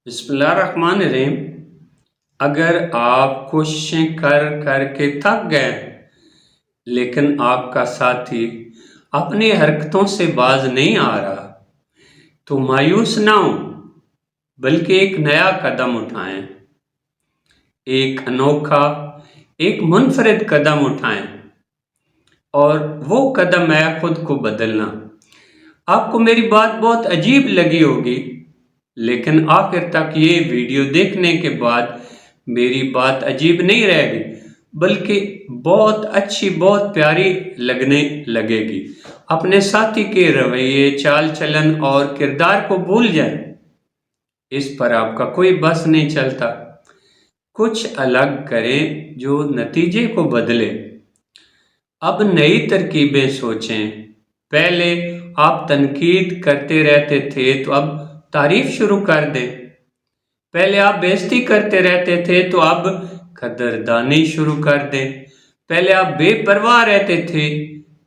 बिस्मिल्लाहिर्रहमानिर्रहीम। अगर आप कोशिशें कर कर के थक गए लेकिन आपका साथी अपनी हरकतों से बाज नहीं आ रहा तो मायूस ना हो, बल्कि एक नया कदम उठाएं। एक अनोखा, एक मुनफरिद कदम उठाएं और वो कदम है खुद को बदलना। आपको मेरी बात बहुत अजीब लगी होगी, लेकिन आखिर तक ये वीडियो देखने के बाद मेरी बात अजीब नहीं रहेगी, बल्कि बहुत अच्छी, बहुत प्यारी लगने लगेगी। अपने साथी के रवैये, चाल चलन और किरदार को भूल जाएं, इस पर आपका कोई बस नहीं चलता। कुछ अलग करें जो नतीजे को बदले। अब नई तरकीबें सोचें। पहले आप तनकीद करते रहते थे तो अब तारीफ शुरू कर दें। पहले आप बेइज्जती करते रहते थे तो अब कदरदानी शुरू कर दें। पहले आप बेपरवाह रहते थे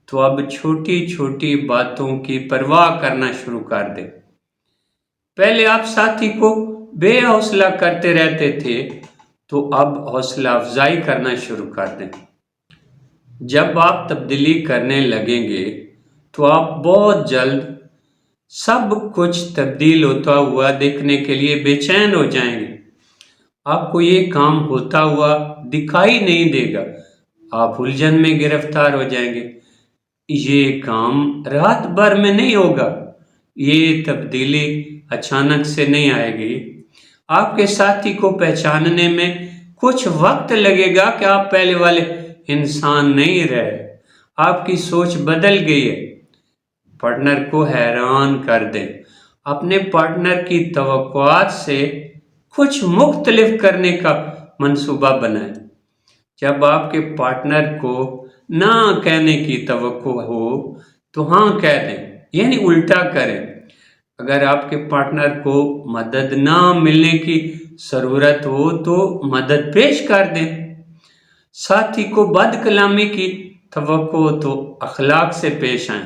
तो अब छोटी छोटी बातों की परवाह करना शुरू कर दें। पहले आप साथी को बेहौसला करते रहते थे तो अब हौसला अफजाई करना शुरू कर दें। जब आप तब्दीली करने लगेंगे तो आप बहुत जल्द सब कुछ तब्दील होता हुआ देखने के लिए बेचैन हो जाएंगे। आपको ये काम होता हुआ दिखाई नहीं देगा, आप उलझन में गिरफ्तार हो जाएंगे। ये काम रात भर में नहीं होगा, ये तब्दीली अचानक से नहीं आएगी। आपके साथी को पहचानने में कुछ वक्त लगेगा कि आप पहले वाले इंसान नहीं रहे, आपकी सोच बदल गई है। पार्टनर को हैरान कर दें। अपने पार्टनर की तवक्कुआत से कुछ मुख्तलिफ करने का मंसूबा बनाएं। जब आपके पार्टनर को ना कहने की तवक्को हो तो हाँ कह दें, यानी उल्टा करें। अगर आपके पार्टनर को मदद ना मिलने की ज़रूरत हो तो मदद पेश कर दें। साथी को बदकलामी की तवक्को तो अखलाक से पेश आएं।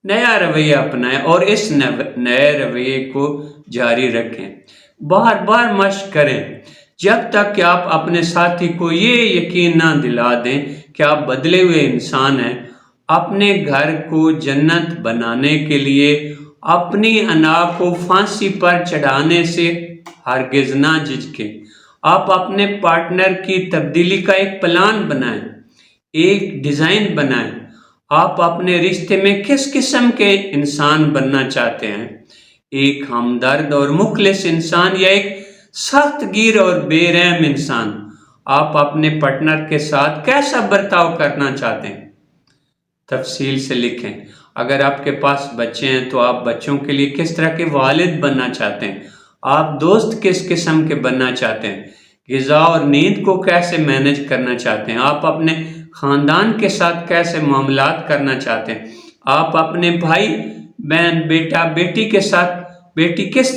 नया रवैया अपनाएं और इस नए रवैये को जारी रखें। बार बार मश्क करें जब तक कि आप अपने साथी को ये यकीन ना दिला दें कि आप बदले हुए इंसान हैं। अपने घर को जन्नत बनाने के लिए अपनी अना को फांसी पर चढ़ाने से हरगिज़ ना झिझकें। आप अपने पार्टनर की तब्दीली का एक प्लान बनाएं, एक डिज़ाइन बनाएं। आप अपने रिश्ते में किस किस्म के इंसान बनना चाहते हैं? एक हमदर्द और मुखलिस इंसान या एक सख्तगीर और बेरहम इंसान? आप अपने पार्टनर के साथ कैसा बर्ताव करना चाहते हैं? तफसील से लिखें। अगर आपके पास बच्चे हैं तो आप बच्चों के लिए किस तरह के वालिद बनना चाहते हैं? आप दोस्त किस किस्म के बनना चाहते हैं? ग़िज़ा और नींद को कैसे मैनेज करना चाहते हैं? आप अपने ख़ानदान के साथ कैसे मामलात करना चाहते हैं? आप अपने भाई बहन, बेटा बेटी के साथ बेटी किस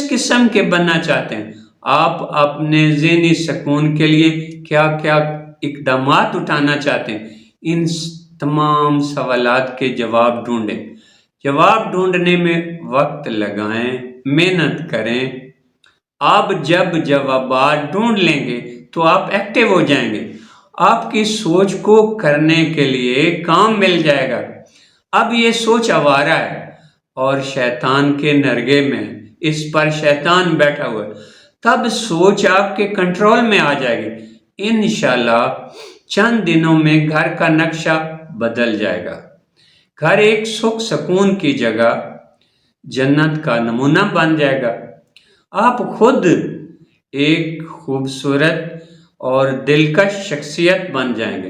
किस्म के बनना चाहते हैं? आप अपने ज़हनी सुकून के लिए क्या क्या इक़दामात उठाना चाहते हैं? इन तमाम सवालात के जवाब ढूंढें। जवाब ढूंढने में वक्त लगाएं, मेहनत करें। आप जब जवाबात ढूंढ लेंगे तो आप एक्टिव हो जाएंगे। आपकी सोच को करने के लिए काम मिल जाएगा। अब ये सोच आवारा है और शैतान के नरगे में, इस पर शैतान बैठा हुआ है। तब सोच आपके कंट्रोल में आ जाएगी। इंशाल्लाह चंद दिनों में घर का नक्शा बदल जाएगा। घर एक सुख सुकून की जगह, जन्नत का नमूना बन जाएगा। आप खुद एक खूबसूरत और दिलकश शख्सियत बन जाएंगे।